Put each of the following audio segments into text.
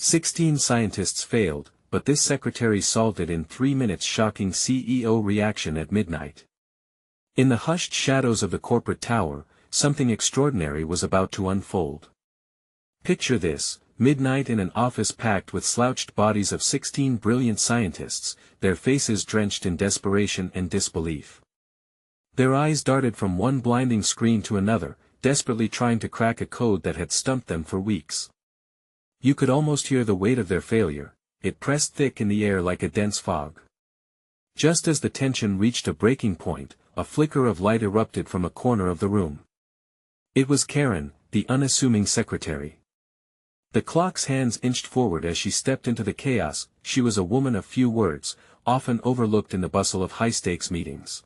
16 scientists failed, but this secretary solved it in 3 minutes. Shocking CEO reaction at midnight. In the hushed shadows of the corporate tower, something extraordinary was about to unfold. Picture this, midnight in an office packed with slouched bodies of 16 brilliant scientists, their faces drenched in desperation and disbelief. Their eyes darted from one blinding screen to another, desperately trying to crack a code that had stumped them for weeks. You could almost hear the weight of their failure, it pressed thick in the air like a dense fog. Just as the tension reached a breaking point, a flicker of light erupted from a corner of the room. It was Karen, the unassuming secretary. The clock's hands inched forward as she stepped into the chaos. She was a woman of few words, often overlooked in the bustle of high-stakes meetings.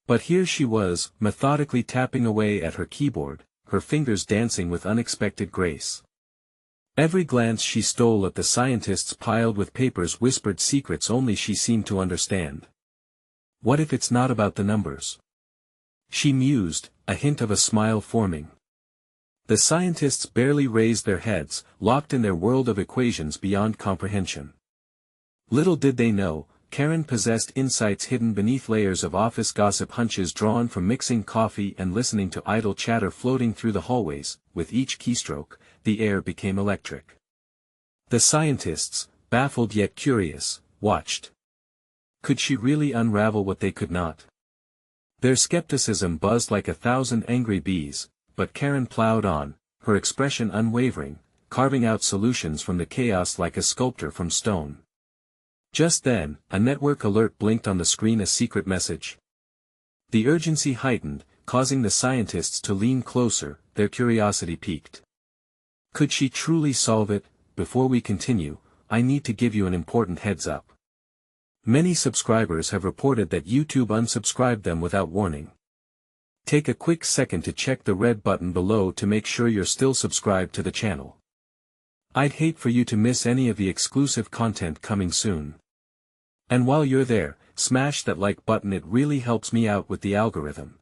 But here she was, methodically tapping away at her keyboard, her fingers dancing with unexpected grace. Every glance she stole at the scientists piled with papers whispered secrets only she seemed to understand. What if it's not about the numbers? She mused, a hint of a smile forming. The scientists barely raised their heads, locked in their world of equations beyond comprehension. Little did they know, Karen possessed insights hidden beneath layers of office gossip, hunches drawn from mixing coffee and listening to idle chatter floating through the hallways. With each keystroke, the air became electric. The scientists, baffled yet curious, watched. Could she really unravel what they could not? Their skepticism buzzed like 1,000 angry bees, but Karen plowed on, her expression unwavering, carving out solutions from the chaos like a sculptor from stone. Just then, a network alert blinked on the screen, a secret message. The urgency heightened, causing the scientists to lean closer, their curiosity piqued. Could she truly solve it? Before we continue, I need to give you an important heads up. Many subscribers have reported that YouTube unsubscribed them without warning. Take a quick second to check the red button below to make sure you're still subscribed to the channel. I'd hate for you to miss any of the exclusive content coming soon. And while you're there, smash that like button, it really helps me out with the algorithm.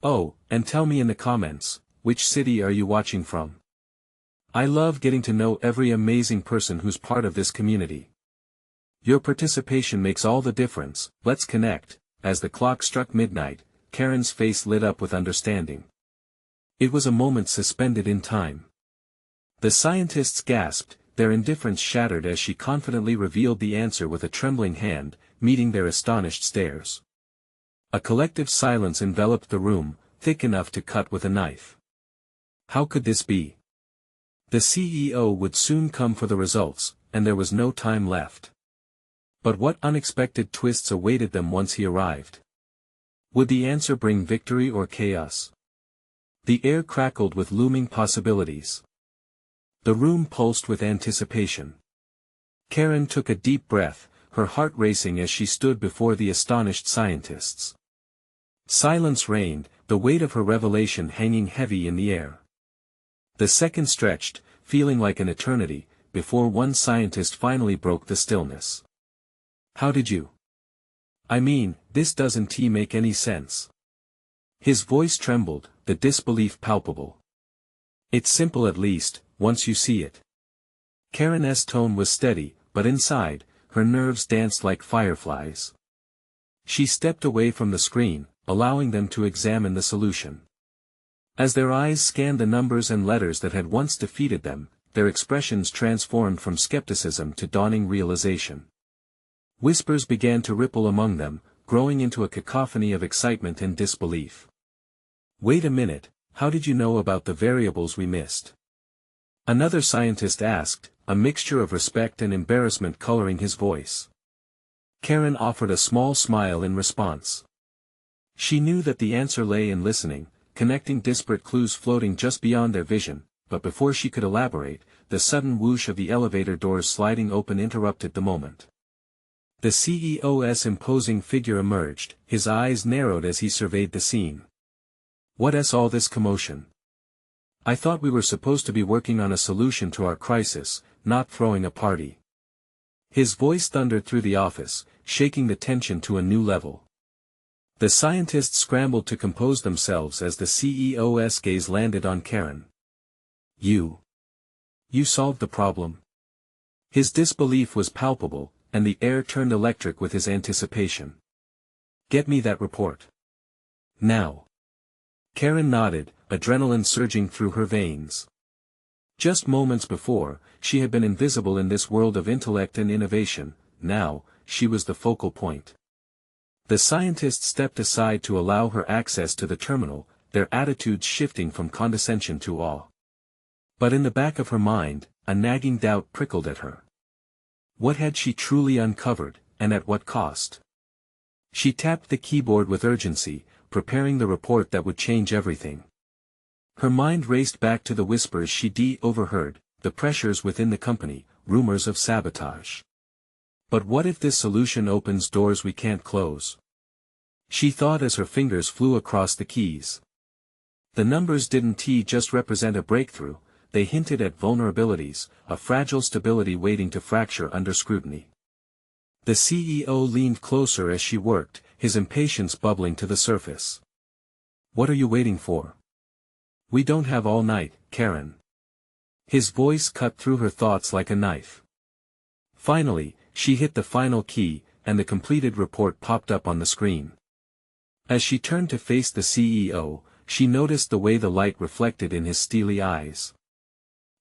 Oh, and tell me in the comments, which city are you watching from? I love getting to know every amazing person who's part of this community. Your participation makes all the difference. Let's connect. As the clock struck midnight, Karen's face lit up with understanding. It was a moment suspended in time. The scientists gasped, their indifference shattered as she confidently revealed the answer with a trembling hand, meeting their astonished stares. A collective silence enveloped the room, thick enough to cut with a knife. How could this be? The CEO would soon come for the results, and there was no time left. But what unexpected twists awaited them once he arrived? Would the answer bring victory or chaos? The air crackled with looming possibilities. The room pulsed with anticipation. Karen took a deep breath, her heart racing as she stood before the astonished scientists. Silence reigned, the weight of her revelation hanging heavy in the air. The seconds stretched, feeling like an eternity, before one scientist finally broke the stillness. How did you? I mean, this doesn't make any sense. His voice trembled, the disbelief palpable. It's simple, at least, once you see it. Karen's tone was steady, but inside, her nerves danced like fireflies. She stepped away from the screen, allowing them to examine the solution. As their eyes scanned the numbers and letters that had once defeated them, their expressions transformed from skepticism to dawning realization. Whispers began to ripple among them, growing into a cacophony of excitement and disbelief. Wait a minute, how did you know about the variables we missed? Another scientist asked, a mixture of respect and embarrassment coloring his voice. Karen offered a small smile in response. She knew that the answer lay in listening, connecting disparate clues floating just beyond their vision, but before she could elaborate, the sudden whoosh of the elevator doors sliding open interrupted the moment. The CEO's imposing figure emerged, his eyes narrowed as he surveyed the scene. What's all this commotion? I thought we were supposed to be working on a solution to our crisis, not throwing a party. His voice thundered through the office, shaking the tension to a new level. The scientists scrambled to compose themselves as the CEO's gaze landed on Karen. You solved the problem? His disbelief was palpable, and the air turned electric with his anticipation. "Get me that report. Now." Karen nodded, adrenaline surging through her veins. Just moments before, she had been invisible in this world of intellect and innovation. Now, she was the focal point. The scientist stepped aside to allow her access to the terminal, their attitudes shifting from condescension to awe. But in the back of her mind, a nagging doubt prickled at her. What had she truly uncovered, and at what cost? She tapped the keyboard with urgency, preparing the report that would change everything. Her mind raced back to the whispers she'd overheard, the pressures within the company, rumors of sabotage. But what if this solution opens doors we can't close? She thought as her fingers flew across the keys. The numbers didn't just represent a breakthrough, they hinted at vulnerabilities, a fragile stability waiting to fracture under scrutiny. The CEO leaned closer as she worked, his impatience bubbling to the surface. "What are you waiting for? We don't have all night, Karen." His voice cut through her thoughts like a knife. Finally, she hit the final key, and the completed report popped up on the screen. As she turned to face the CEO, she noticed the way the light reflected in his steely eyes.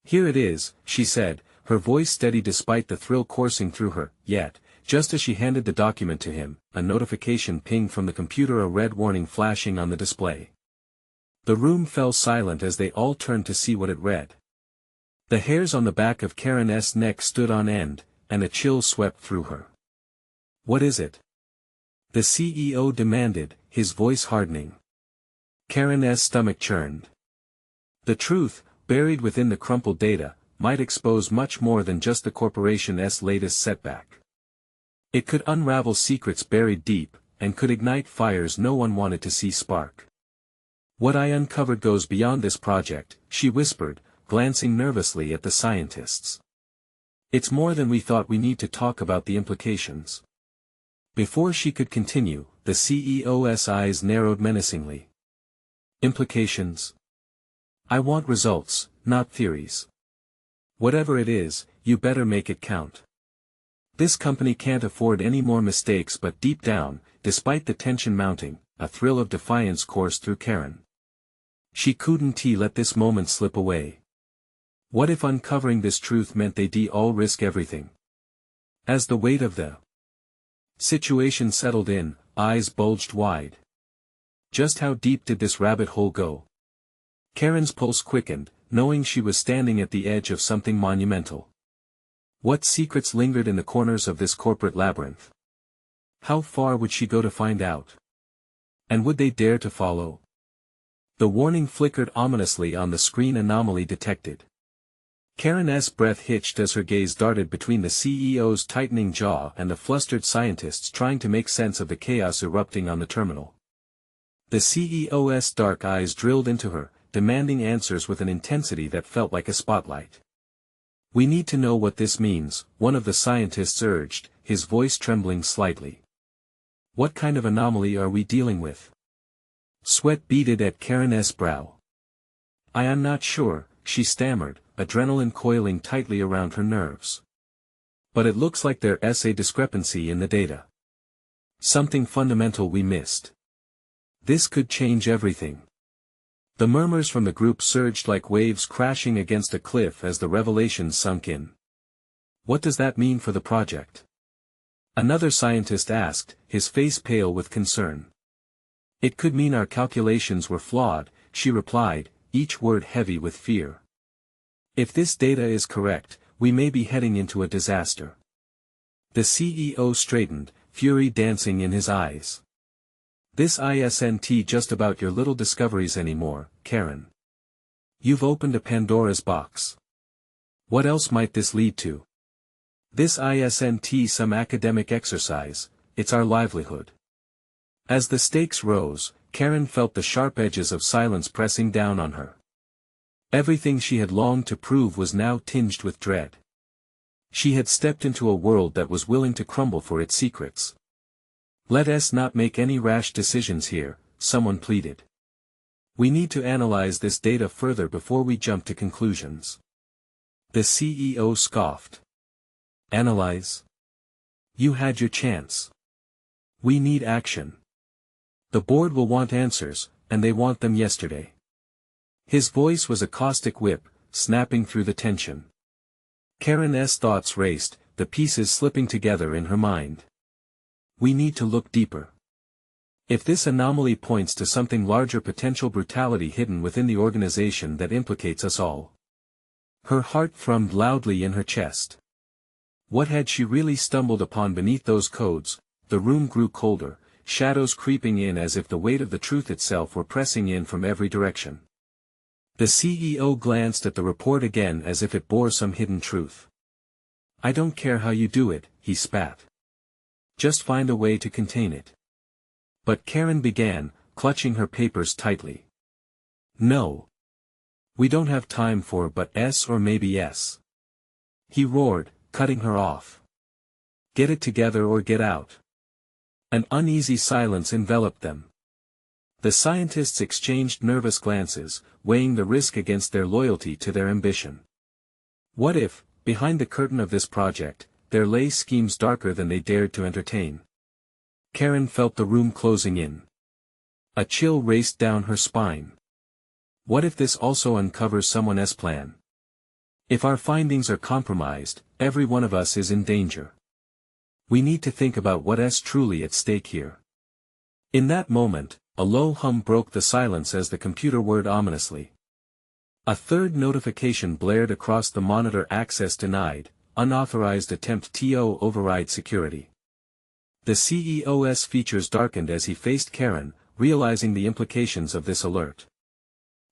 "Here it is," she said, her voice steady despite the thrill coursing through her, yet, just as she handed the document to him, a notification pinged from the computer, a red warning flashing on the display. The room fell silent as they all turned to see what it read. The hairs on the back of Karen's neck stood on end, and a chill swept through her. "What is it?" the CEO demanded, his voice hardening. Karen's stomach churned. The truth, buried within the crumpled data, might expose much more than just the corporation's latest setback. It could unravel secrets buried deep, and could ignite fires no one wanted to see spark. "What I uncovered goes beyond this project," she whispered, glancing nervously at the scientists. "It's more than we thought. We need to talk about the implications." Before she could continue, the CEO's eyes narrowed menacingly. "Implications? I want results, not theories. Whatever it is, you better make it count. This company can't afford any more mistakes." But deep down, despite the tension mounting, a thrill of defiance coursed through Karen. She couldn't let this moment slip away. What if uncovering this truth meant they'd all risk everything? As the weight of the situation settled in, eyes bulged wide. Just how deep did this rabbit hole go? Karen's pulse quickened, knowing she was standing at the edge of something monumental. What secrets lingered in the corners of this corporate labyrinth? How far would she go to find out? And would they dare to follow? The warning flickered ominously on the screen. Anomaly detected. Karen's breath hitched as her gaze darted between the CEO's tightening jaw and the flustered scientists trying to make sense of the chaos erupting on the terminal. The CEO's dark eyes drilled into her, demanding answers with an intensity that felt like a spotlight. "We need to know what this means," one of the scientists urged, his voice trembling slightly. "What kind of anomaly are we dealing with?" Sweat beaded at Karen's brow. "I am not sure," she stammered, adrenaline coiling tightly around her nerves. "But it looks like there's a discrepancy in the data. Something fundamental we missed. This could change everything." The murmurs from the group surged like waves crashing against a cliff as the revelations sunk in. "What does that mean for the project?" another scientist asked, his face pale with concern. "It could mean our calculations were flawed," she replied, each word heavy with fear. "If this data is correct, we may be heading into a disaster." The CEO straightened, fury dancing in his eyes. "This isn't just about your little discoveries anymore, Karen. You've opened a Pandora's box. What else might this lead to? This isn't some academic exercise, it's our livelihood." As the stakes rose, Karen felt the sharp edges of silence pressing down on her. Everything she had longed to prove was now tinged with dread. She had stepped into a world that was willing to crumble for its secrets. "Let us not make any rash decisions here," someone pleaded. "We need to analyze this data further before we jump to conclusions." The CEO scoffed. Analyze. You had your chance. We need action. The board will want answers, and they want them yesterday. His voice was a caustic whip, snapping through the tension. Karen's thoughts raced, the pieces slipping together in her mind. We need to look deeper. If this anomaly points to something larger, potential brutality hidden within the organization that implicates us all. Her heart thrummed loudly in her chest. What had she really stumbled upon beneath those codes? The room grew colder, shadows creeping in as if the weight of the truth itself were pressing in from every direction. The CEO glanced at the report again as if it bore some hidden truth. I don't care how you do it, he spat. Just find a way to contain it. But Karen began, clutching her papers tightly. No. We don't have time for but S or maybe yes. He roared, cutting her off. Get it together or get out. An uneasy silence enveloped them. The scientists exchanged nervous glances, weighing the risk against their loyalty to their ambition. What if, behind the curtain of this project, there lay schemes darker than they dared to entertain? Karen felt the room closing in. A chill raced down her spine. What if this also uncovers someone's plan? If our findings are compromised, every one of us is in danger. We need to think about what's truly at stake here. In that moment, a low hum broke the silence as the computer whirred ominously. A third notification blared across the monitor: access denied, unauthorized attempt to override security. The CEO's features darkened as he faced Karen, realizing the implications of this alert.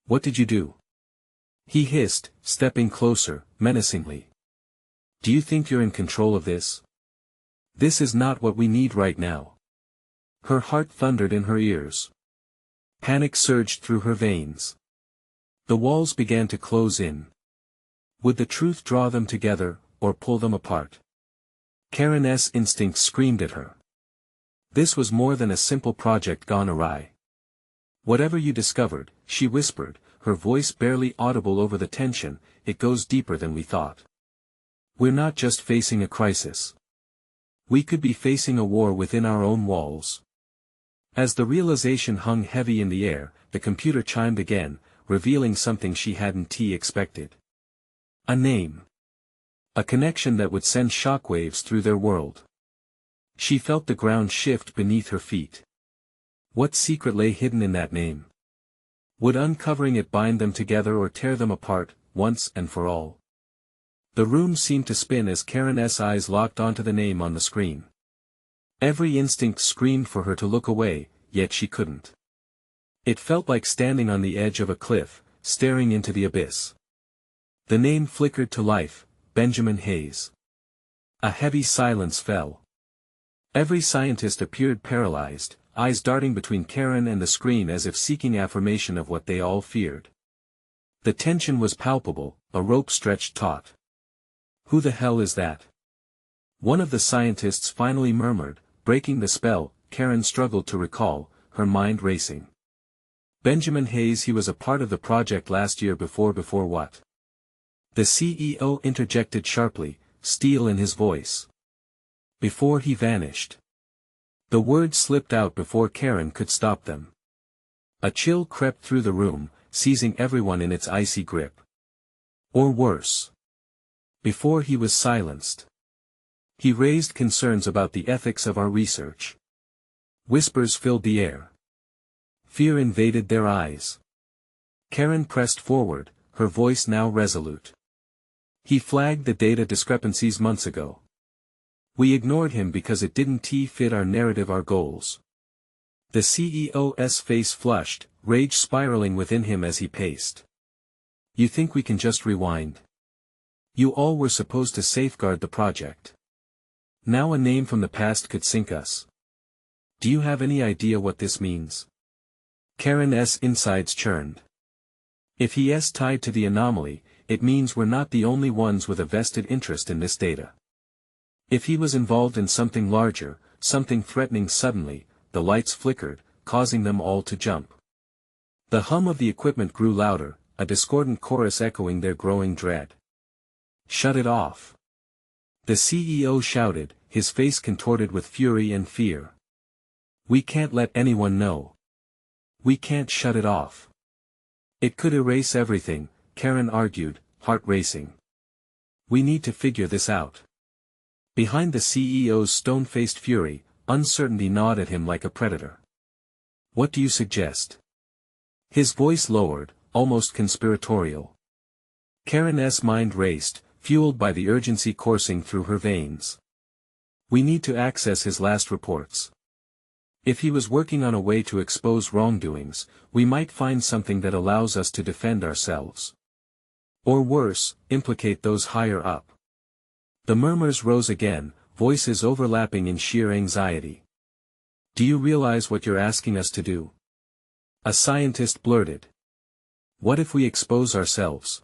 What did you do? He hissed, stepping closer, menacingly. Do you think you're in control of this? This is not what we need right now. Her heart thundered in her ears. Panic surged through her veins. The walls began to close in. Would the truth draw them together, or pull them apart? Karen's instincts screamed at her. This was more than a simple project gone awry. Whatever you discovered, she whispered, her voice barely audible over the tension, it goes deeper than we thought. We're not just facing a crisis. We could be facing a war within our own walls. As the realization hung heavy in the air, the computer chimed again, revealing something she hadn't expected. A name. A connection that would send shockwaves through their world. She felt the ground shift beneath her feet. What secret lay hidden in that name? Would uncovering it bind them together or tear them apart, once and for all? The room seemed to spin as Karen's eyes locked onto the name on the screen. Every instinct screamed for her to look away, yet she couldn't. It felt like standing on the edge of a cliff, staring into the abyss. The name flickered to life, Benjamin Hayes. A heavy silence fell. Every scientist appeared paralyzed, eyes darting between Karen and the screen as if seeking affirmation of what they all feared. The tension was palpable, a rope stretched taut. Who the hell is that? One of the scientists finally murmured, breaking the spell. Karen struggled to recall, her mind racing. Benjamin Hayes. He was a part of the project last year. Before what? The CEO interjected sharply, steel in his voice. Before he vanished. The words slipped out before Karen could stop them. A chill crept through the room, seizing everyone in its icy grip. Or worse. Before he was silenced. He raised concerns about the ethics of our research. Whispers filled the air. Fear invaded their eyes. Karen pressed forward, her voice now resolute. He flagged the data discrepancies months ago. We ignored him because it didn't fit our narrative, our goals. The CEO's face flushed, rage spiraling within him as he paced. You think we can just rewind? You all were supposed to safeguard the project. Now a name from the past could sink us. Do you have any idea what this means? Karen's insides churned. If he is tied to the anomaly, it means we're not the only ones with a vested interest in this data. If he was involved in something larger, something threatening. Suddenly, the lights flickered, causing them all to jump. The hum of the equipment grew louder, a discordant chorus echoing their growing dread. Shut it off. The CEO shouted, his face contorted with fury and fear. We can't let anyone know. We can't shut it off. It could erase everything, Karen argued, heart racing. We need to figure this out. Behind the CEO's stone-faced fury, uncertainty gnawed at him like a predator. What do you suggest? His voice lowered, almost conspiratorial. Karen's mind raced, fueled by the urgency coursing through her veins. We need to access his last reports. If he was working on a way to expose wrongdoings, we might find something that allows us to defend ourselves. Or worse, implicate those higher up. The murmurs rose again, voices overlapping in sheer anxiety. Do you realize what you're asking us to do? A scientist blurted. What if we expose ourselves?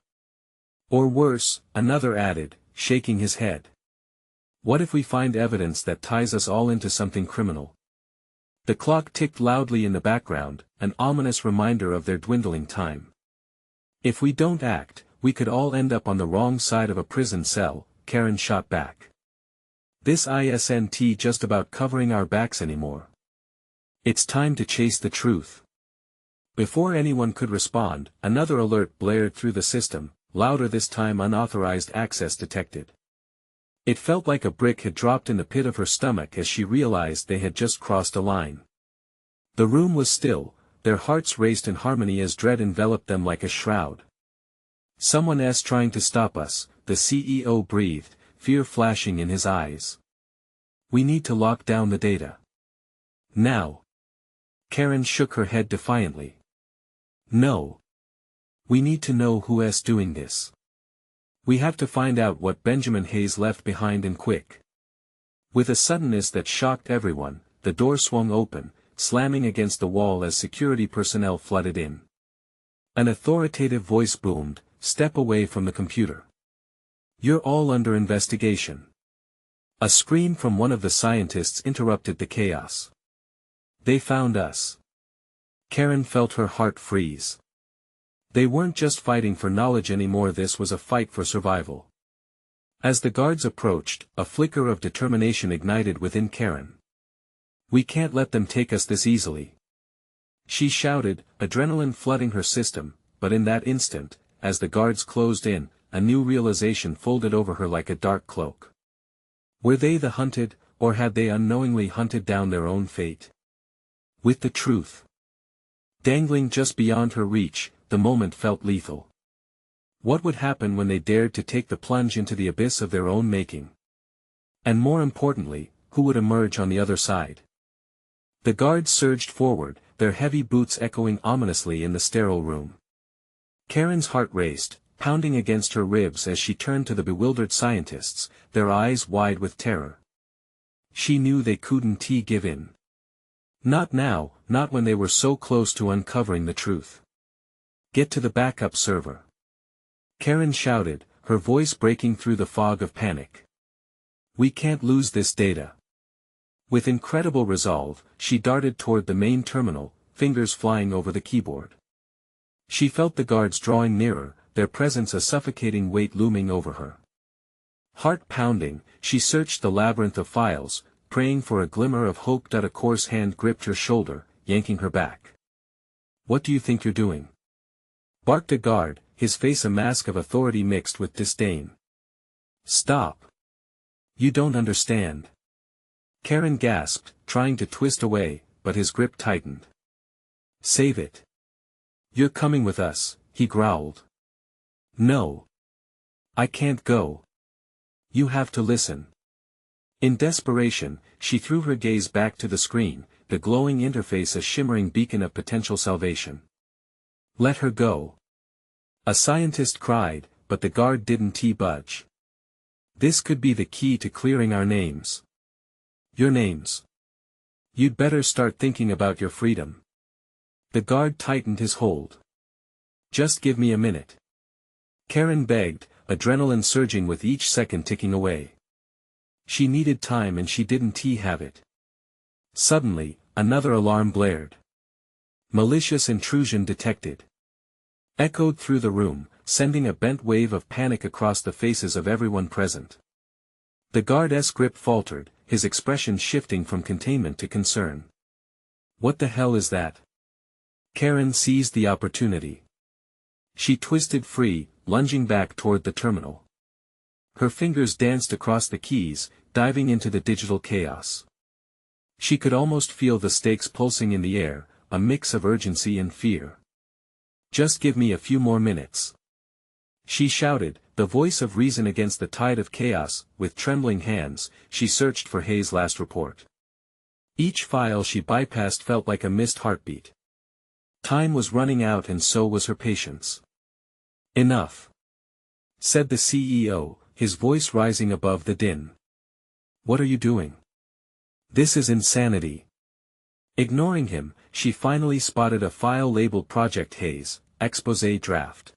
Or worse, another added, shaking his head. What if we find evidence that ties us all into something criminal? The clock ticked loudly in the background, an ominous reminder of their dwindling time. If we don't act, we could all end up on the wrong side of a prison cell, Karen shot back. This isn't just about covering our backs anymore. It's time to chase the truth. Before anyone could respond, another alert blared through the system, louder this time. Unauthorized access detected. It felt like a brick had dropped in the pit of her stomach as she realized they had just crossed a line. The room was still, their hearts raced in harmony as dread enveloped them like a shroud. Someone's trying to stop us, the CEO breathed, fear flashing in his eyes. We need to lock down the data. Now. Karen shook her head defiantly. No. We need to know who's doing this. We have to find out what Benjamin Hayes left behind and quick. With a suddenness that shocked everyone, the door swung open, slamming against the wall as security personnel flooded in. An authoritative voice boomed, "Step away from the computer. You're all under investigation." A scream from one of the scientists interrupted the chaos. They found us. Karen felt her heart freeze. They weren't just fighting for knowledge anymore, this was a fight for survival. As the guards approached, a flicker of determination ignited within Karen. We can't let them take us this easily. She shouted, adrenaline flooding her system, but in that instant, as the guards closed in, a new realization folded over her like a dark cloak. Were they the hunted, or had they unknowingly hunted down their own fate? With the truth dangling just beyond her reach, the moment felt lethal. What would happen when they dared to take the plunge into the abyss of their own making? And more importantly, who would emerge on the other side? The guards surged forward, their heavy boots echoing ominously in the sterile room. Karen's heart raced, pounding against her ribs as she turned to the bewildered scientists, their eyes wide with terror. She knew they couldn't give in. Not now, not when they were so close to uncovering the truth. Get to the backup server. Karen shouted, her voice breaking through the fog of panic. We can't lose this data. With incredible resolve, she darted toward the main terminal, fingers flying over the keyboard. She felt the guards drawing nearer, their presence a suffocating weight looming over her. Heart pounding, she searched the labyrinth of files, praying for a glimmer of hope. A coarse hand gripped her shoulder, yanking her back. What do you think you're doing? Barked a guard, his face a mask of authority mixed with disdain. Stop. You don't understand. Karen gasped, trying to twist away, but his grip tightened. Save it. You're coming with us, he growled. No. I can't go. You have to listen. In desperation, she threw her gaze back to the screen, the glowing interface a shimmering beacon of potential salvation. Let her go. A scientist cried, but the guard didn't budge. This could be the key to clearing our names. Your names. You'd better start thinking about your freedom. The guard tightened his hold. Just give me a minute. Karen begged, adrenaline surging with each second ticking away. She needed time and she didn't have it. Suddenly, another alarm blared. Malicious intrusion detected. Echoed through the room, sending a bent wave of panic across the faces of everyone present. The guard's grip faltered, his expression shifting from containment to concern. What the hell is that? Karen seized the opportunity. She twisted free, lunging back toward the terminal. Her fingers danced across the keys, diving into the digital chaos. She could almost feel the stakes pulsing in the air, a mix of urgency and fear. Just give me a few more minutes. She shouted, the voice of reason against the tide of chaos. With trembling hands, she searched for Hayes' last report. Each file she bypassed felt like a missed heartbeat. Time was running out and so was her patience. Enough, said the CEO, his voice rising above the din. What are you doing? This is insanity. Ignoring him, she finally spotted a file labeled Project Hayes, Exposé Draft.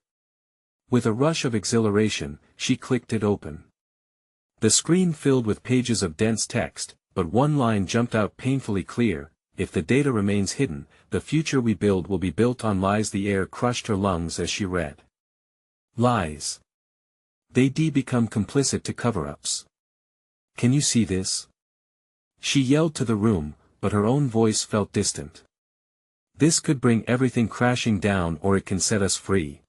With a rush of exhilaration, she clicked it open. The screen filled with pages of dense text, but one line jumped out painfully clear: if the data remains hidden, the future we build will be built on lies. The air crushed her lungs as she read. Lies. They become complicit to cover-ups. Can you see this? She yelled to the room, but her own voice felt distant. This could bring everything crashing down, or it can set us free.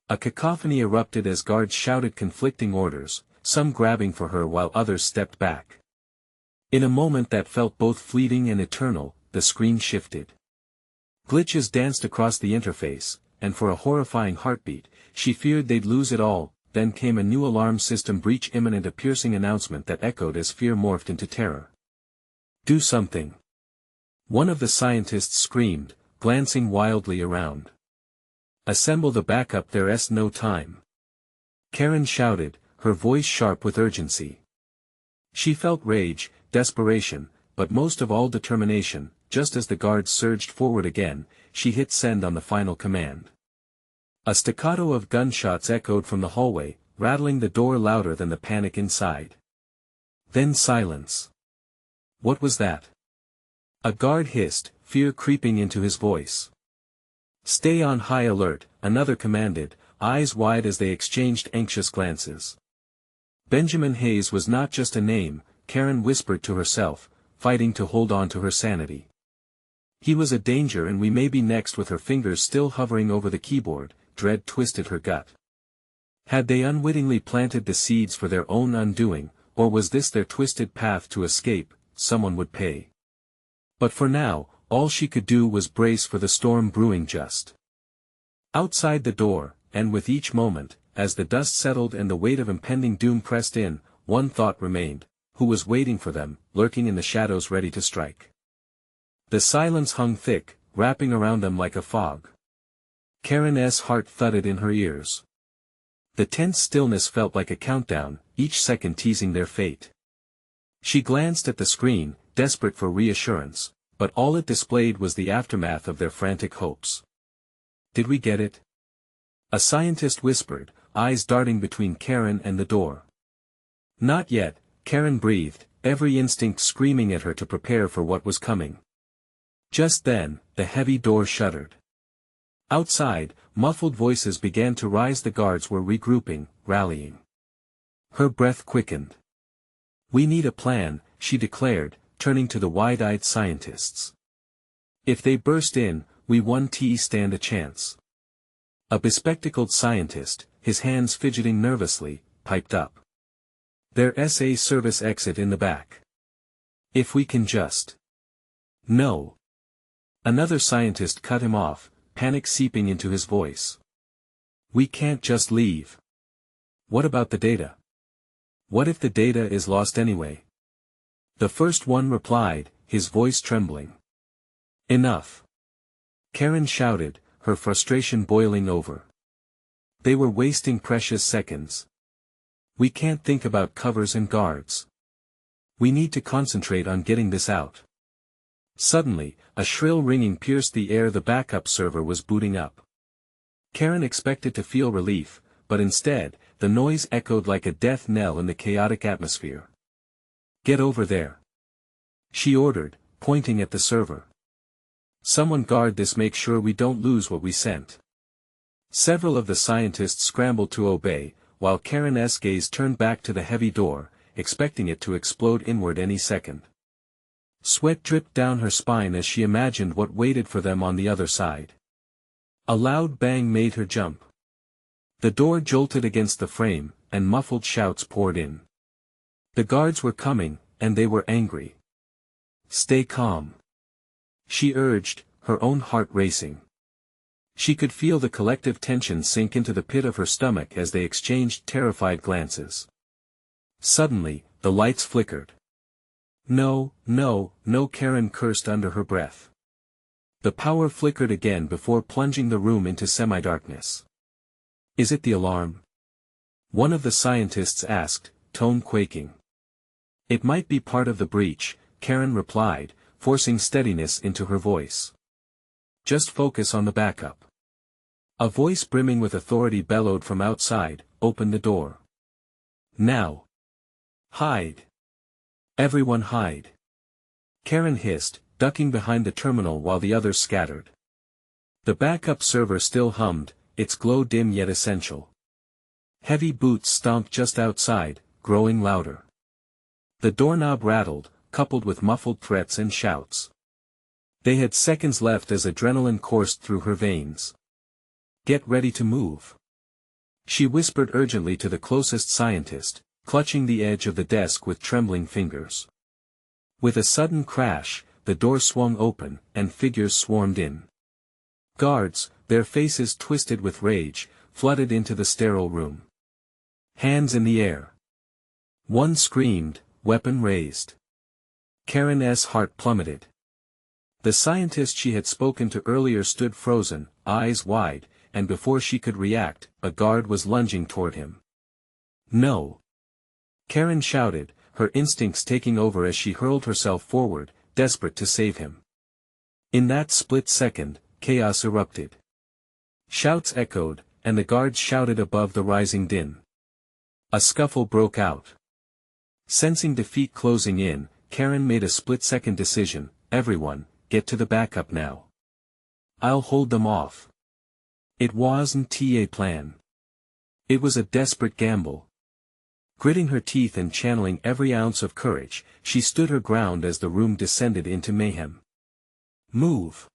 A cacophony erupted as guards shouted conflicting orders, some grabbing for her while others stepped back. In a moment that felt both fleeting and eternal, the screen shifted. Glitches danced across the interface, and for a horrifying heartbeat, she feared they'd lose it all. Then came a new alarm system breach imminent, a piercing announcement that echoed as fear morphed into terror. Do something. One of the scientists screamed, glancing wildly around. Assemble the backup, there's no time. Karen shouted, her voice sharp with urgency. She felt rage, desperation, but most of all determination. Just as the guards surged forward again, she hit send on the final command. A staccato of gunshots echoed from the hallway, rattling the door louder than the panic inside. Then silence. What was that? A guard hissed, fear creeping into his voice. Stay on high alert, another commanded, eyes wide as they exchanged anxious glances. Benjamin Hayes was not just a name, Karen whispered to herself, fighting to hold on to her sanity. He was a danger, and we may be next. With her fingers still hovering over the keyboard, dread twisted her gut. Had they unwittingly planted the seeds for their own undoing, or was this their twisted path to escape? Someone would pay. But for now, all she could do was brace for the storm brewing just outside the door, and with each moment, as the dust settled and the weight of impending doom pressed in, one thought remained: who was waiting for them, lurking in the shadows ready to strike? The silence hung thick, wrapping around them like a fog. Karen's heart thudded in her ears. The tense stillness felt like a countdown, each second teasing their fate. She glanced at the screen, desperate for reassurance, but all it displayed was the aftermath of their frantic hopes. Did we get it? A scientist whispered, eyes darting between Karen and the door. Not yet, Karen breathed, every instinct screaming at her to prepare for what was coming. Just then, the heavy door shuddered. Outside, muffled voices began to rise. The guards were regrouping, rallying. Her breath quickened. We need a plan, she declared, turning to the wide-eyed scientists. If they burst in, we won't stand a chance. A bespectacled scientist, his hands fidgeting nervously, piped up. There's a service exit in the back. If we can just... No. Another scientist cut him off, panic seeping into his voice. We can't just leave. What about the data? What if the data is lost anyway? The first one replied, his voice trembling. Enough. Karen shouted, her frustration boiling over. They were wasting precious seconds. We can't think about covers and guards. We need to concentrate on getting this out. Suddenly, a shrill ringing pierced the air. The backup server was booting up. Karen expected to feel relief, but instead, the noise echoed like a death knell in the chaotic atmosphere. Get over there. She ordered, pointing at the server. Someone guard this, make sure we don't lose what we sent. Several of the scientists scrambled to obey, while Karen's gaze turned back to the heavy door, expecting it to explode inward any second. Sweat dripped down her spine as she imagined what waited for them on the other side. A loud bang made her jump. The door jolted against the frame, and muffled shouts poured in. The guards were coming, and they were angry. "Stay calm," she urged, her own heart racing. She could feel the collective tension sink into the pit of her stomach as they exchanged terrified glances. Suddenly, the lights flickered. "No, no, no," Karen cursed under her breath. The power flickered again before plunging the room into semi-darkness. "Is it the alarm?" one of the scientists asked, tone quaking. "It might be part of the breach," Karen replied, forcing steadiness into her voice. "Just focus on the backup." A voice brimming with authority bellowed from outside, "Open the door. Now. Hide. Everyone hide." Karen hissed, ducking behind the terminal while the others scattered. The backup server still hummed, its glow dim yet essential. Heavy boots stomped just outside, growing louder. The doorknob rattled, coupled with muffled threats and shouts. They had seconds left as adrenaline coursed through her veins. "Get ready to move," she whispered urgently to the closest scientist, clutching the edge of the desk with trembling fingers. With a sudden crash, the door swung open, and figures swarmed in. Guards, their faces twisted with rage, flooded into the sterile room. Hands in the air. One screamed, weapon raised. Karen's heart plummeted. The scientist she had spoken to earlier stood frozen, eyes wide, and before she could react, a guard was lunging toward him. "No!" Karen shouted, her instincts taking over as she hurled herself forward, desperate to save him. In that split second, chaos erupted. Shouts echoed, and the guards shouted above the rising din. A scuffle broke out. Sensing defeat closing in, Karen made a split-second decision: "Everyone, get to the backup now. I'll hold them off." It wasn't a plan. It was a desperate gamble. Gritting her teeth and channeling every ounce of courage, she stood her ground as the room descended into mayhem. "Move!"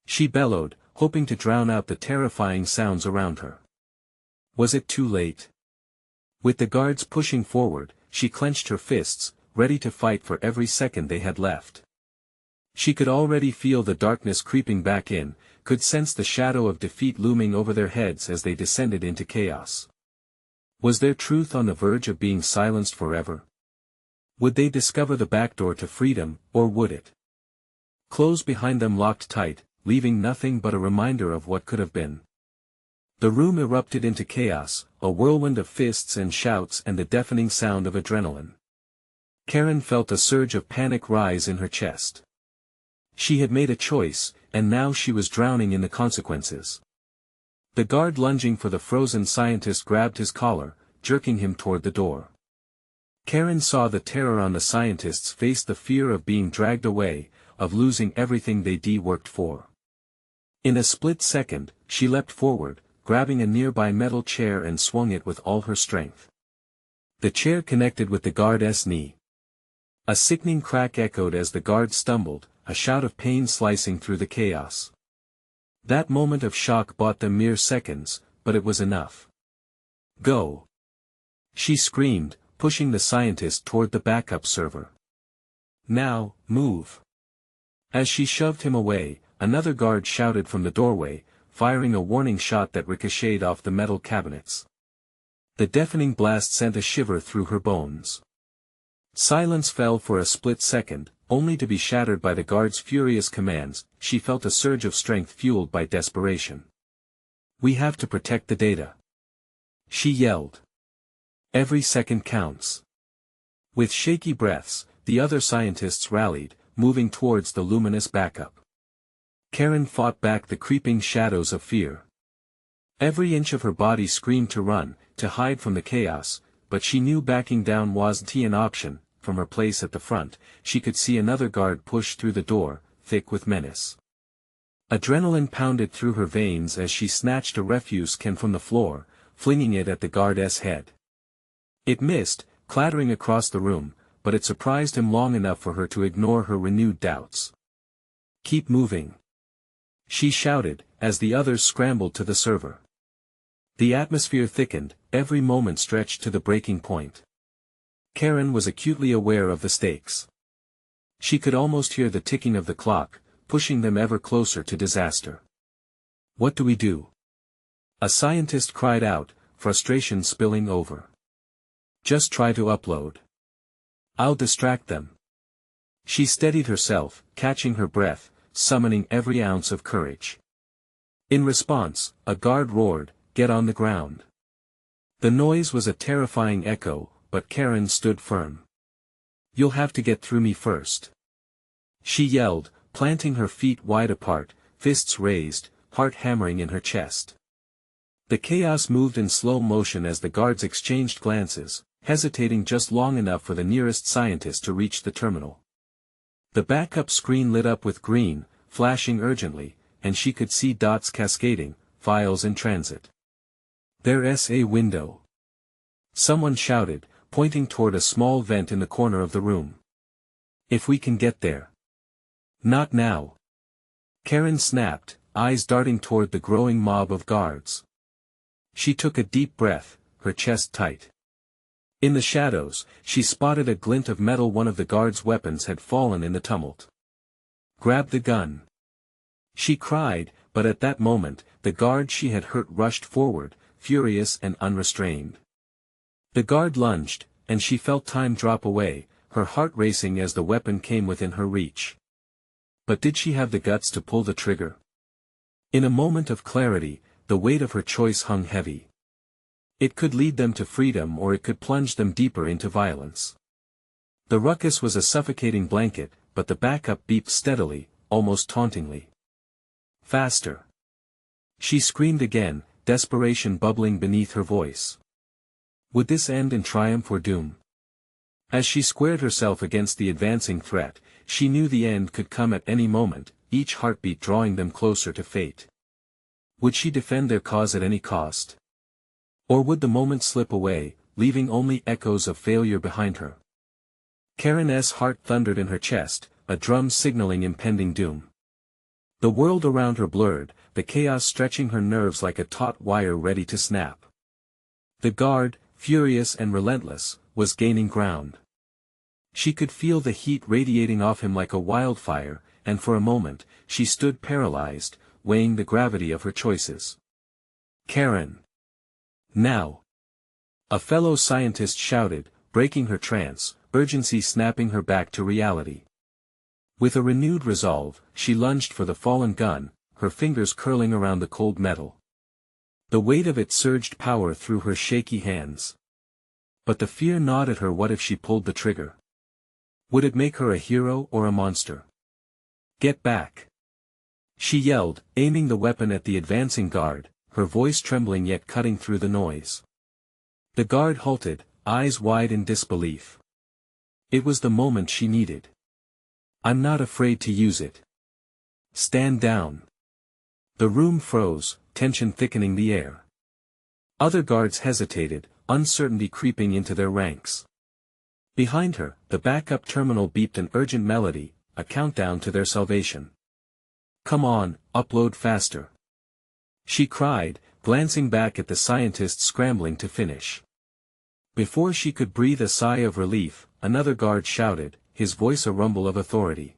she bellowed, hoping to drown out the terrifying sounds around her. Was it too late? With the guards pushing forward, she clenched her fists, ready to fight for every second they had left. She could already feel the darkness creeping back in, could sense the shadow of defeat looming over their heads as they descended into chaos. Was their truth on the verge of being silenced forever? Would they discover the back door to freedom, or would it close behind them locked tight, leaving nothing but a reminder of what could have been? The room erupted into chaos, a whirlwind of fists and shouts and the deafening sound of adrenaline. Karen felt a surge of panic rise in her chest. She had made a choice, and now she was drowning in the consequences. The guard lunging for the frozen scientist grabbed his collar, jerking him toward the door. Karen saw the terror on the scientist's face, the fear of being dragged away, of losing everything they'd worked for. In a split second, she leapt forward, grabbing a nearby metal chair and swung it with all her strength. The chair connected with the guard's knee. A sickening crack echoed as the guard stumbled, a shout of pain slicing through the chaos. That moment of shock bought them mere seconds, but it was enough. "Go!" she screamed, pushing the scientist toward the backup server. "Now, move!" As she shoved him away, another guard shouted from the doorway, firing a warning shot that ricocheted off the metal cabinets. The deafening blast sent a shiver through her bones. Silence fell for a split second, only to be shattered by the guard's furious commands. She felt a surge of strength fueled by desperation. "We have to protect the data," she yelled. "Every second counts." With shaky breaths, the other scientists rallied, moving towards the luminous backup. Karen fought back the creeping shadows of fear. Every inch of her body screamed to run, to hide from the chaos, but she knew backing down wasn't an option. From her place at the front, she could see another guard push through the door, thick with menace. Adrenaline pounded through her veins as she snatched a refuse can from the floor, flinging it at the guard's head. It missed, clattering across the room, but it surprised him long enough for her to ignore her renewed doubts. "Keep moving," she shouted, as the others scrambled to the server. The atmosphere thickened, every moment stretched to the breaking point. Karen was acutely aware of the stakes. She could almost hear the ticking of the clock, pushing them ever closer to disaster. "What do we do?" a scientist cried out, frustration spilling over. "Just try to upload. I'll distract them." She steadied herself, catching her breath, summoning every ounce of courage. In response, a guard roared, "Get on the ground." The noise was a terrifying echo, but Karen stood firm. "You'll have to get through me first," she yelled, planting her feet wide apart, fists raised, heart hammering in her chest. The chaos moved in slow motion as the guards exchanged glances, hesitating just long enough for the nearest scientist to reach the terminal. The backup screen lit up with green, flashing urgently, and she could see dots cascading, files in transit. "There's a window," someone shouted, pointing toward a small vent in the corner of the room. "If we can get there." "Not now," Karen snapped, eyes darting toward the growing mob of guards. She took a deep breath, her chest tight. In the shadows, she spotted a glint of metal. One of the guards' weapons had fallen in the tumult. "Grab the gun," she cried, but at that moment, the guard she had hurt rushed forward, furious and unrestrained. The guard lunged, and she felt time drop away, her heart racing as the weapon came within her reach. But did she have the guts to pull the trigger? In a moment of clarity, the weight of her choice hung heavy. It could lead them to freedom or it could plunge them deeper into violence. The ruckus was a suffocating blanket, but the backup beeped steadily, almost tauntingly. "Faster!" she screamed again, desperation bubbling beneath her voice. Would this end in triumph or doom? As she squared herself against the advancing threat, she knew the end could come at any moment, each heartbeat drawing them closer to fate. Would she defend their cause at any cost? Or would the moment slip away, leaving only echoes of failure behind her? Karen's heart thundered in her chest, a drum signaling impending doom. The world around her blurred, the chaos stretching her nerves like a taut wire ready to snap. The guard, furious and relentless, was gaining ground. She could feel the heat radiating off him like a wildfire, and for a moment, she stood paralyzed, weighing the gravity of her choices. "Karen! Now!" a fellow scientist shouted, breaking her trance, urgency snapping her back to reality. With a renewed resolve, she lunged for the fallen gun, her fingers curling around the cold metal. The weight of it surged power through her shaky hands. But the fear gnawed at her. What if she pulled the trigger? Would it make her a hero or a monster? "Get back!" she yelled, aiming the weapon at the advancing guard, her voice trembling yet cutting through the noise. The guard halted, eyes wide in disbelief. It was the moment she needed. "I'm not afraid to use it." "Stand down." The room froze, tension thickening the air. Other guards hesitated, uncertainty creeping into their ranks. Behind her, the backup terminal beeped an urgent melody, a countdown to their salvation. "Come on, upload faster," she cried, glancing back at the scientists scrambling to finish. Before she could breathe a sigh of relief, another guard shouted, his voice a rumble of authority.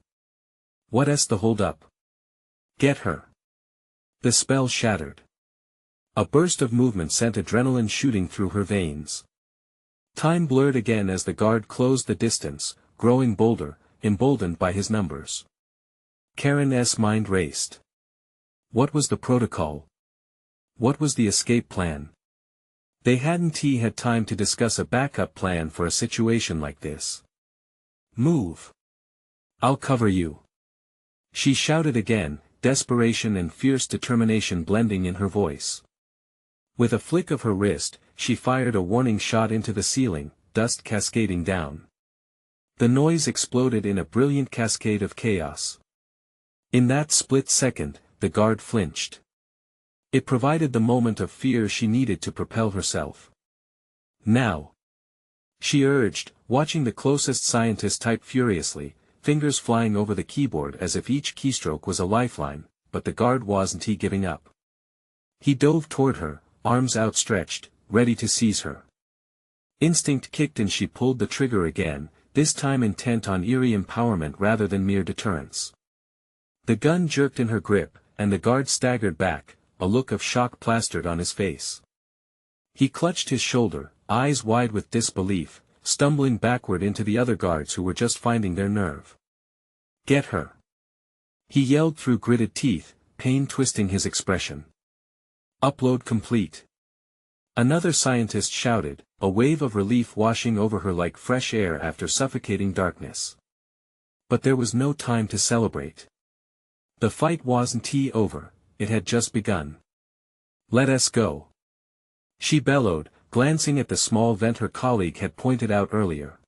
"What's the hold-up? Get her." The spell shattered. A burst of movement sent adrenaline shooting through her veins. Time blurred again as the guard closed the distance, growing bolder, emboldened by his numbers. Karen's mind raced. What was the protocol? What was the escape plan? They hadn't had time to discuss a backup plan for a situation like this. "Move! I'll cover you!" she shouted again, desperation and fierce determination blending in her voice. With a flick of her wrist, she fired a warning shot into the ceiling, dust cascading down. The noise exploded in a brilliant cascade of chaos. In that split second, the guard flinched. It provided the moment of fear she needed to propel herself. "Now!" she urged, watching the closest scientist type furiously, fingers flying over the keyboard as if each keystroke was a lifeline, but the guard wasn't giving up. He dove toward her, arms outstretched, ready to seize her. Instinct kicked and she pulled the trigger again, this time intent on eerie empowerment rather than mere deterrence. The gun jerked in her grip, and the guard staggered back, a look of shock plastered on his face. He clutched his shoulder, eyes wide with disbelief, stumbling backward into the other guards who were just finding their nerve. "Get her!" he yelled through gritted teeth, pain twisting his expression. "Upload complete." Another scientist shouted, a wave of relief washing over her like fresh air after suffocating darkness. But there was no time to celebrate. The fight wasn't over, it had just begun. "Let us go," she bellowed, glancing at the small vent her colleague had pointed out earlier.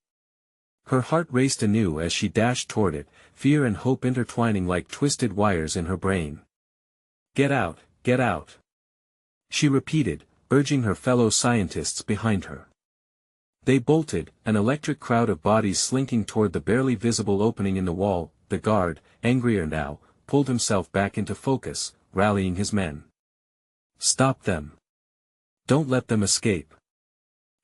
Her heart raced anew as she dashed toward it, fear and hope intertwining like twisted wires in her brain. "Get out, get out," she repeated, urging her fellow scientists behind her. They bolted, an electric crowd of bodies slinking toward the barely visible opening in the wall. The guard, angrier now, pulled himself back into focus, rallying his men. "Stop them. Don't let them escape."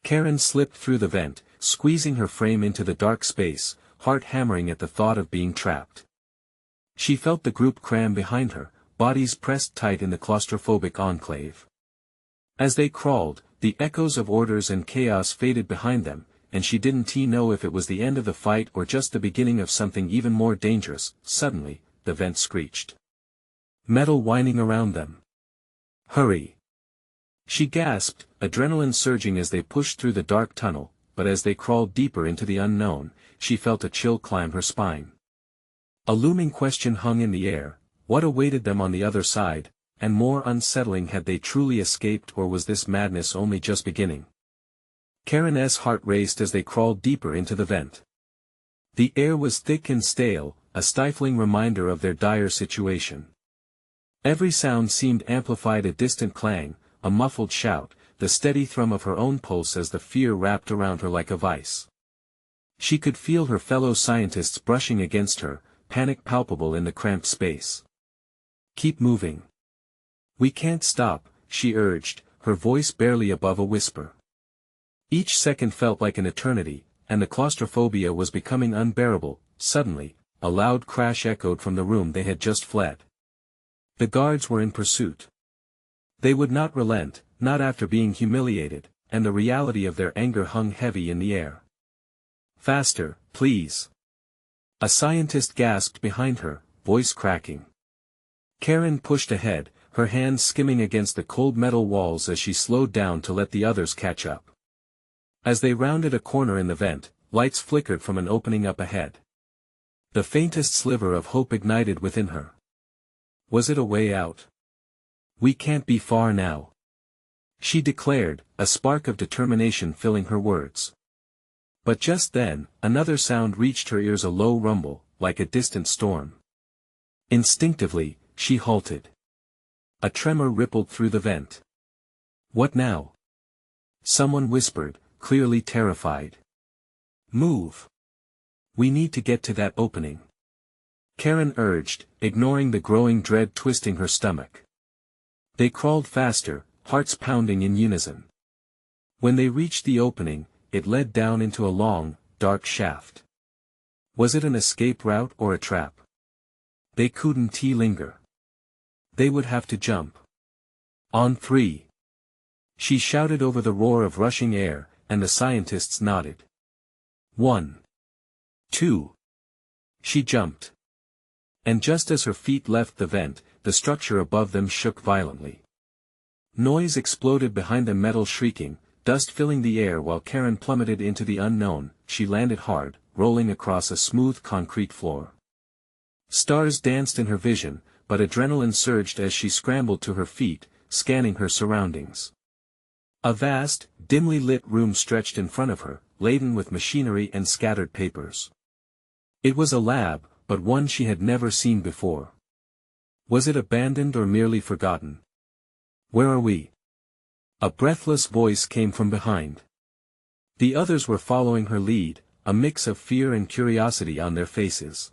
Karen slipped through the vent, squeezing her frame into the dark space, heart hammering at the thought of being trapped. She felt the group cram behind her, bodies pressed tight in the claustrophobic enclave. As they crawled, the echoes of orders and chaos faded behind them, and she didn't know if it was the end of the fight or just the beginning of something even more dangerous. Suddenly, the vent screeched. Metal whining around them. "Hurry!" she gasped, adrenaline surging as they pushed through the dark tunnel, but as they crawled deeper into the unknown, she felt a chill climb her spine. A looming question hung in the air: what awaited them on the other side? And more unsettling, had they truly escaped, or was this madness only just beginning? Karen's heart raced as they crawled deeper into the vent. The air was thick and stale, a stifling reminder of their dire situation. Every sound seemed amplified, a distant clang, a muffled shout, the steady thrum of her own pulse as the fear wrapped around her like a vice. She could feel her fellow scientists brushing against her, panic palpable in the cramped space. "Keep moving. We can't stop," she urged, her voice barely above a whisper. Each second felt like an eternity, and the claustrophobia was becoming unbearable. Suddenly, a loud crash echoed from the room they had just fled. The guards were in pursuit. They would not relent, not after being humiliated, and the reality of their anger hung heavy in the air. "Faster, please!" a scientist gasped behind her, voice cracking. Karen pushed ahead, her hands skimming against the cold metal walls as she slowed down to let the others catch up. As they rounded a corner in the vent, lights flickered from an opening up ahead. The faintest sliver of hope ignited within her. Was it a way out? "We can't be far now," she declared, a spark of determination filling her words. But just then, another sound reached her ears, a low rumble, like a distant storm. Instinctively, she halted. A tremor rippled through the vent. "What now?" someone whispered, clearly terrified. "Move. We need to get to that opening," Karen urged, ignoring the growing dread twisting her stomach. They crawled faster, hearts pounding in unison. When they reached the opening, it led down into a long, dark shaft. Was it an escape route or a trap? They couldn't linger. They would have to jump. "On 3. She shouted over the roar of rushing air, and the scientists nodded. 1. 2. She jumped. And just as her feet left the vent, the structure above them shook violently. Noise exploded behind them, metal shrieking, dust filling the air while Karen plummeted into the unknown. She landed hard, rolling across a smooth concrete floor. Stars danced in her vision, but adrenaline surged as she scrambled to her feet, scanning her surroundings. A vast, dimly lit room stretched in front of her, laden with machinery and scattered papers. It was a lab, but one she had never seen before. Was it abandoned or merely forgotten? "Where are we?" a breathless voice came from behind. The others were following her lead, a mix of fear and curiosity on their faces.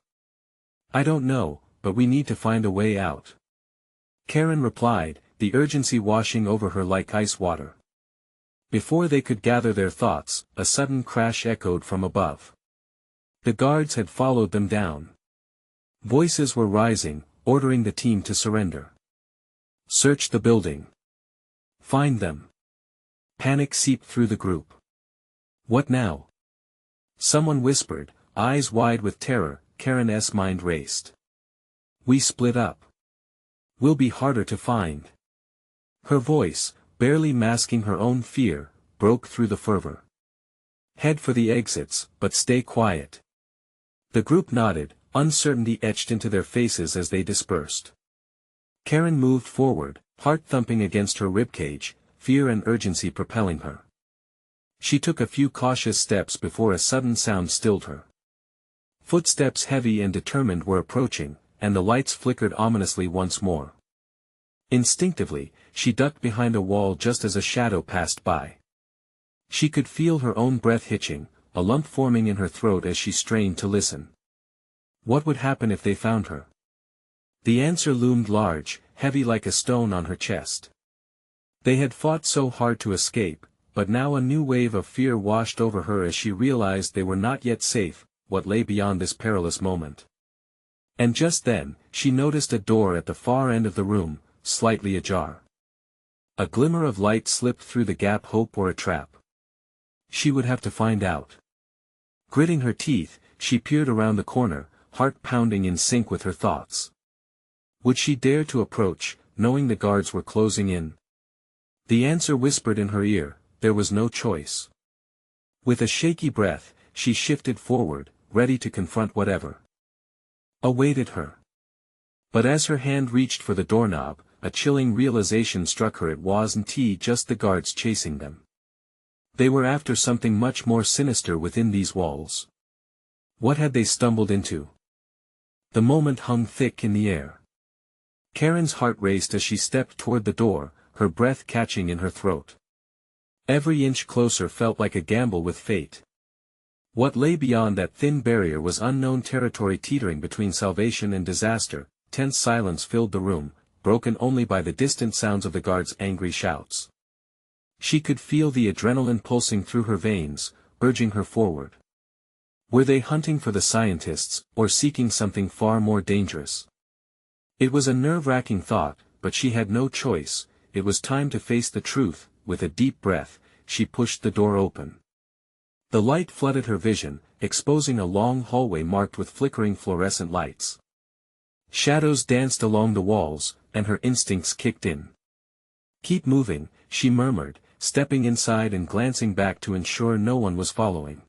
"I don't know, but we need to find a way out," Karen replied, the urgency washing over her like ice water. Before they could gather their thoughts, a sudden crash echoed from above. The guards had followed them down. Voices were rising, ordering the team to surrender. "Search the building. Find them." Panic seeped through the group. "What now?" someone whispered, eyes wide with terror. Karen's mind raced. "We split up. We'll be harder to find." Her voice, barely masking her own fear, broke through the fervor. "Head for the exits, but stay quiet." The group nodded, uncertainty etched into their faces as they dispersed. Karen moved forward, heart thumping against her ribcage, fear and urgency propelling her. She took a few cautious steps before a sudden sound stilled her. Footsteps heavy and determined were approaching, and the lights flickered ominously once more. Instinctively, she ducked behind a wall just as a shadow passed by. She could feel her own breath hitching, a lump forming in her throat as she strained to listen. What would happen if they found her? The answer loomed large, heavy like a stone on her chest. They had fought so hard to escape, but now a new wave of fear washed over her as she realized they were not yet safe. What lay beyond this perilous moment? And just then, she noticed a door at the far end of the room, slightly ajar. A glimmer of light slipped through the gap. Hope or a trap? She would have to find out. Gritting her teeth, she peered around the corner, heart pounding in sync with her thoughts. Would she dare to approach, knowing the guards were closing in? The answer whispered in her ear, there was no choice. With a shaky breath, she shifted forward, ready to confront whatever awaited her. But as her hand reached for the doorknob, a chilling realization struck her. It wasn't just the guards chasing them. They were after something much more sinister within these walls. What had they stumbled into? The moment hung thick in the air. Karen's heart raced as she stepped toward the door, her breath catching in her throat. Every inch closer felt like a gamble with fate. What lay beyond that thin barrier was unknown territory, teetering between salvation and disaster. Tense silence filled the room, broken only by the distant sounds of the guards' angry shouts. She could feel the adrenaline pulsing through her veins, urging her forward. Were they hunting for the scientists, or seeking something far more dangerous? It was a nerve-wracking thought, but she had no choice. It was time to face the truth. With a deep breath, she pushed the door open. The light flooded her vision, exposing a long hallway marked with flickering fluorescent lights. Shadows danced along the walls, and her instincts kicked in. "Keep moving," she murmured, stepping inside and glancing back to ensure no one was following.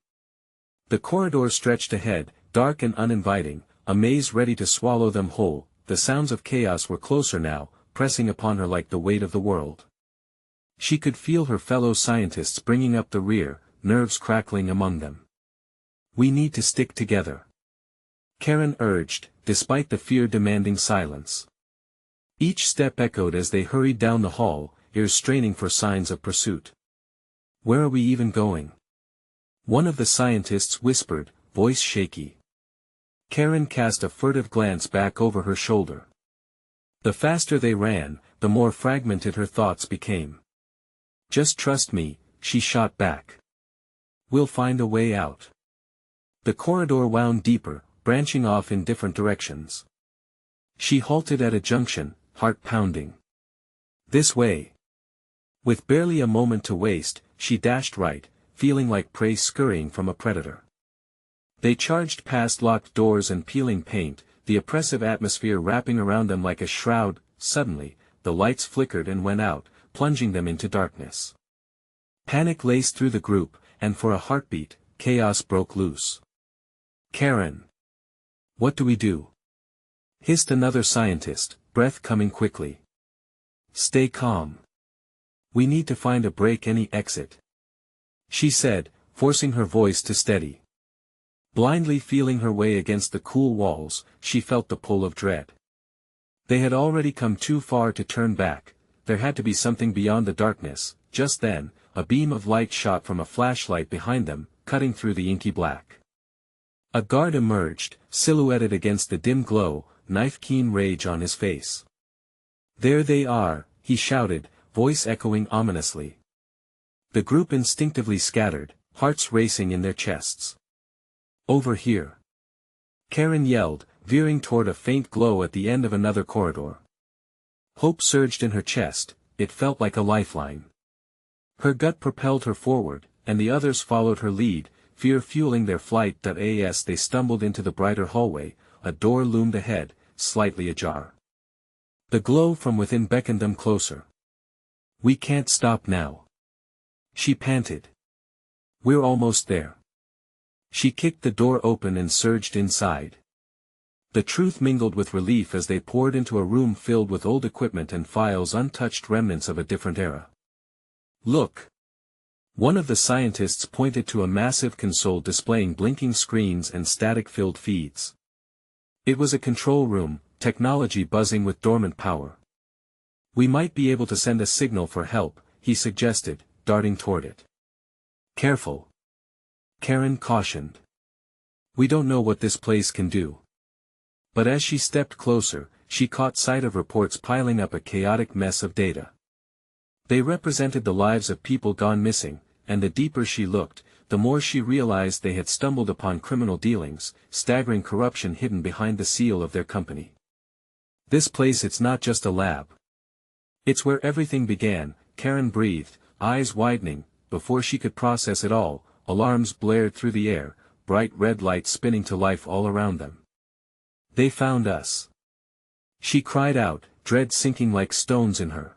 The corridor stretched ahead, dark and uninviting, a maze ready to swallow them whole. The sounds of chaos were closer now, pressing upon her like the weight of the world. She could feel her fellow scientists bringing up the rear, nerves crackling among them. "We need to stick together," Karen urged, despite the fear-demanding silence. Each step echoed as they hurried down the hall, ears straining for signs of pursuit. "Where are we even going?" one of the scientists whispered, voice shaky. Karen cast a furtive glance back over her shoulder. The faster they ran, the more fragmented her thoughts became. "Just trust me," she shot back. "We'll find a way out." The corridor wound deeper, branching off in different directions. She halted at a junction, heart pounding. "This way." With barely a moment to waste, she dashed right, feeling like prey scurrying from a predator. They charged past locked doors and peeling paint, the oppressive atmosphere wrapping around them like a shroud. Suddenly, the lights flickered and went out, plunging them into darkness. Panic laced through the group, and for a heartbeat, chaos broke loose. "Karen! What do we do?" hissed another scientist, breath coming quickly. "Stay calm. We need to find a break, any exit," she said, forcing her voice to steady. Blindly feeling her way against the cool walls, she felt the pull of dread. They had already come too far to turn back. There had to be something beyond the darkness. Just then, a beam of light shot from a flashlight behind them, cutting through the inky black. A guard emerged, silhouetted against the dim glow, knife-keen rage on his face. "There they are," he shouted, voice echoing ominously. The group instinctively scattered, hearts racing in their chests. "Over here!" Karen yelled, veering toward a faint glow at the end of another corridor. Hope surged in her chest, it felt like a lifeline. Her gut propelled her forward, and the others followed her lead, fear fueling their flight. As they stumbled into the brighter hallway, a door loomed ahead, slightly ajar. The glow from within beckoned them closer. "We can't stop now," she panted. "We're almost there." She kicked the door open and surged inside. The truth mingled with relief as they poured into a room filled with old equipment and files, untouched remnants of a different era. "Look!" One of the scientists pointed to a massive console displaying blinking screens and static-filled feeds. It was a control room, technology buzzing with dormant power. "We might be able to send a signal for help," he suggested, darting toward it. "Careful," Karen cautioned. "We don't know what this place can do." But as she stepped closer, she caught sight of reports piling up, a chaotic mess of data. They represented the lives of people gone missing, and the deeper she looked, the more she realized they had stumbled upon criminal dealings, staggering corruption hidden behind the seal of their company. "This place, it's not just a lab. It's where everything began," Karen breathed, eyes widening. Before she could process it all, alarms blared through the air, bright red lights spinning to life all around them. "They found us!" she cried out, dread sinking like stones in her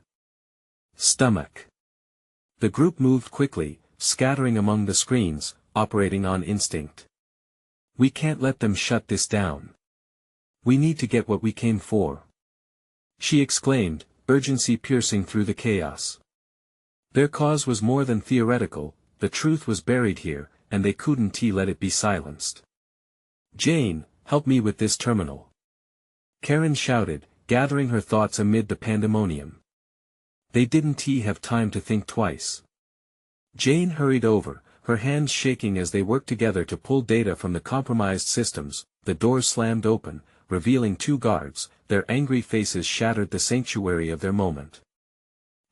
stomach. The group moved quickly, scattering among the screens, operating on instinct. "We can't let them shut this down. We need to get what we came for," she exclaimed, urgency piercing through the chaos. Their cause was more than theoretical, the truth was buried here, and they couldn't let it be silenced. "Jane, help me with this terminal," Karen shouted, gathering her thoughts amid the pandemonium. They didn't have time to think twice. Jane hurried over, her hands shaking as they worked together to pull data from the compromised systems. The door slammed open, revealing two guards, their angry faces shattered the sanctuary of their moment.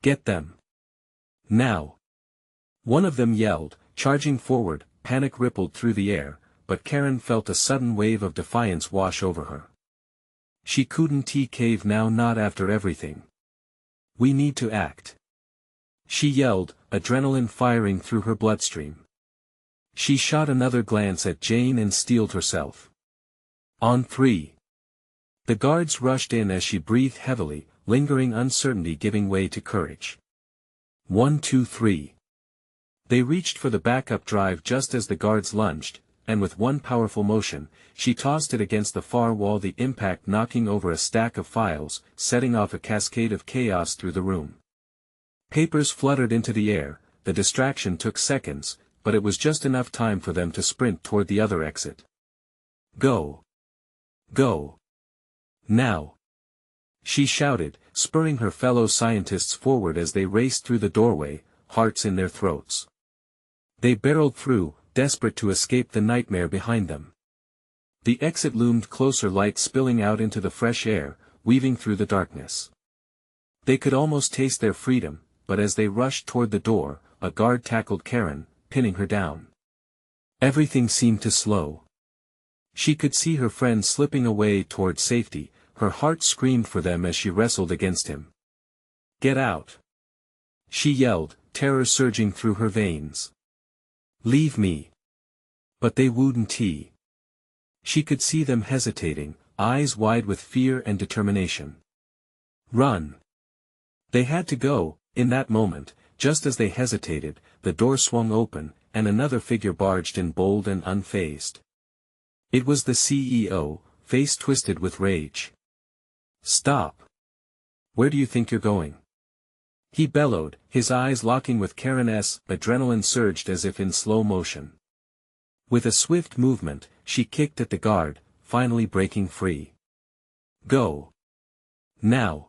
"Get them! Now!" One of them yelled, charging forward. Panic rippled through the air, but Karen felt a sudden wave of defiance wash over her. She couldn't cave now, not after everything. "We need to act," she yelled, adrenaline firing through her bloodstream. She shot another glance at Jane and steeled herself. "On three." The guards rushed in as she breathed heavily, lingering uncertainty giving way to courage. 1, 2, 3. They reached for the backup drive just as the guards lunged, and with one powerful motion, she tossed it against the far wall, the impact knocking over a stack of files, setting off a cascade of chaos through the room. Papers fluttered into the air. The distraction took seconds, but it was just enough time for them to sprint toward the other exit. "Go! Go! Now!" she shouted, spurring her fellow scientists forward as they raced through the doorway, hearts in their throats. They barreled through, desperate to escape the nightmare behind them. The exit loomed closer, light spilling out into the fresh air, weaving through the darkness. They could almost taste their freedom, but as they rushed toward the door, a guard tackled Karen, pinning her down. Everything seemed to slow. She could see her friend slipping away toward safety, her heart screamed for them as she wrestled against him. "Get out!" she yelled, terror surging through her veins. "Leave me!" But they wouldn't. She could see them hesitating, eyes wide with fear and determination. Run! They had to go. In that moment, just as they hesitated, the door swung open, and another figure barged in, bold and unfazed. It was the CEO, face twisted with rage. "Stop! Where do you think you're going?" he bellowed, his eyes locking with Karen's. Adrenaline surged as if in slow motion. With a swift movement, she kicked at the guard, finally breaking free. "Go! Now!"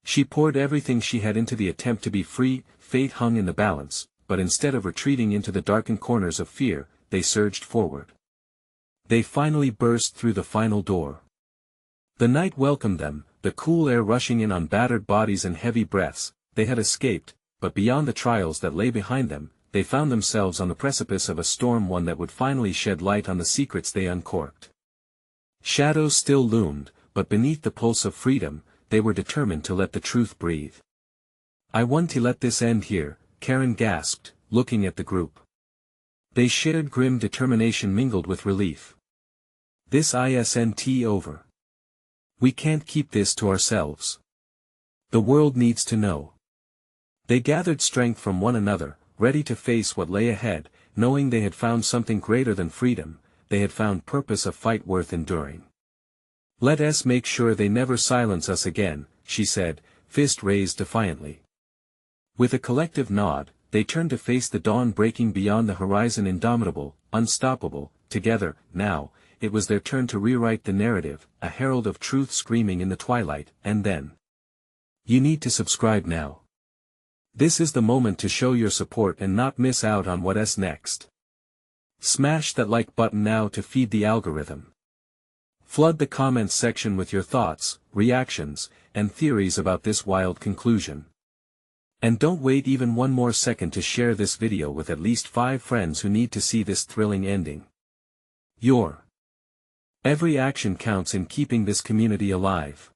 She poured everything she had into the attempt to be free. Fate hung in the balance, but instead of retreating into the darkened corners of fear, they surged forward. They finally burst through the final door. The night welcomed them, the cool air rushing in on battered bodies and heavy breaths. They had escaped, but beyond the trials that lay behind them, they found themselves on the precipice of a storm, one that would finally shed light on the secrets they uncorked. Shadows still loomed, but beneath the pulse of freedom, they were determined to let the truth breathe. "I want to let this end here," Karen gasped, looking at the group. They shared grim determination mingled with relief. "This isn't over. We can't keep this to ourselves. The world needs to know." They gathered strength from one another, ready to face what lay ahead, knowing they had found something greater than freedom. They had found purpose, a fight worth enduring. "Let us make sure they never silence us again," she said, fist raised defiantly. With a collective nod, they turned to face the dawn breaking beyond the horizon, indomitable, unstoppable. Together, now, it was their turn to rewrite the narrative, a herald of truth screaming in the twilight. And then, "You need to subscribe now. This is the moment to show your support and not miss out on what's next. Smash that like button now to feed the algorithm. Flood the comments section with your thoughts, reactions, and theories about this wild conclusion. And don't wait even one more second to share this video with at least 5 friends who need to see this thrilling ending. Your every action counts in keeping this community alive.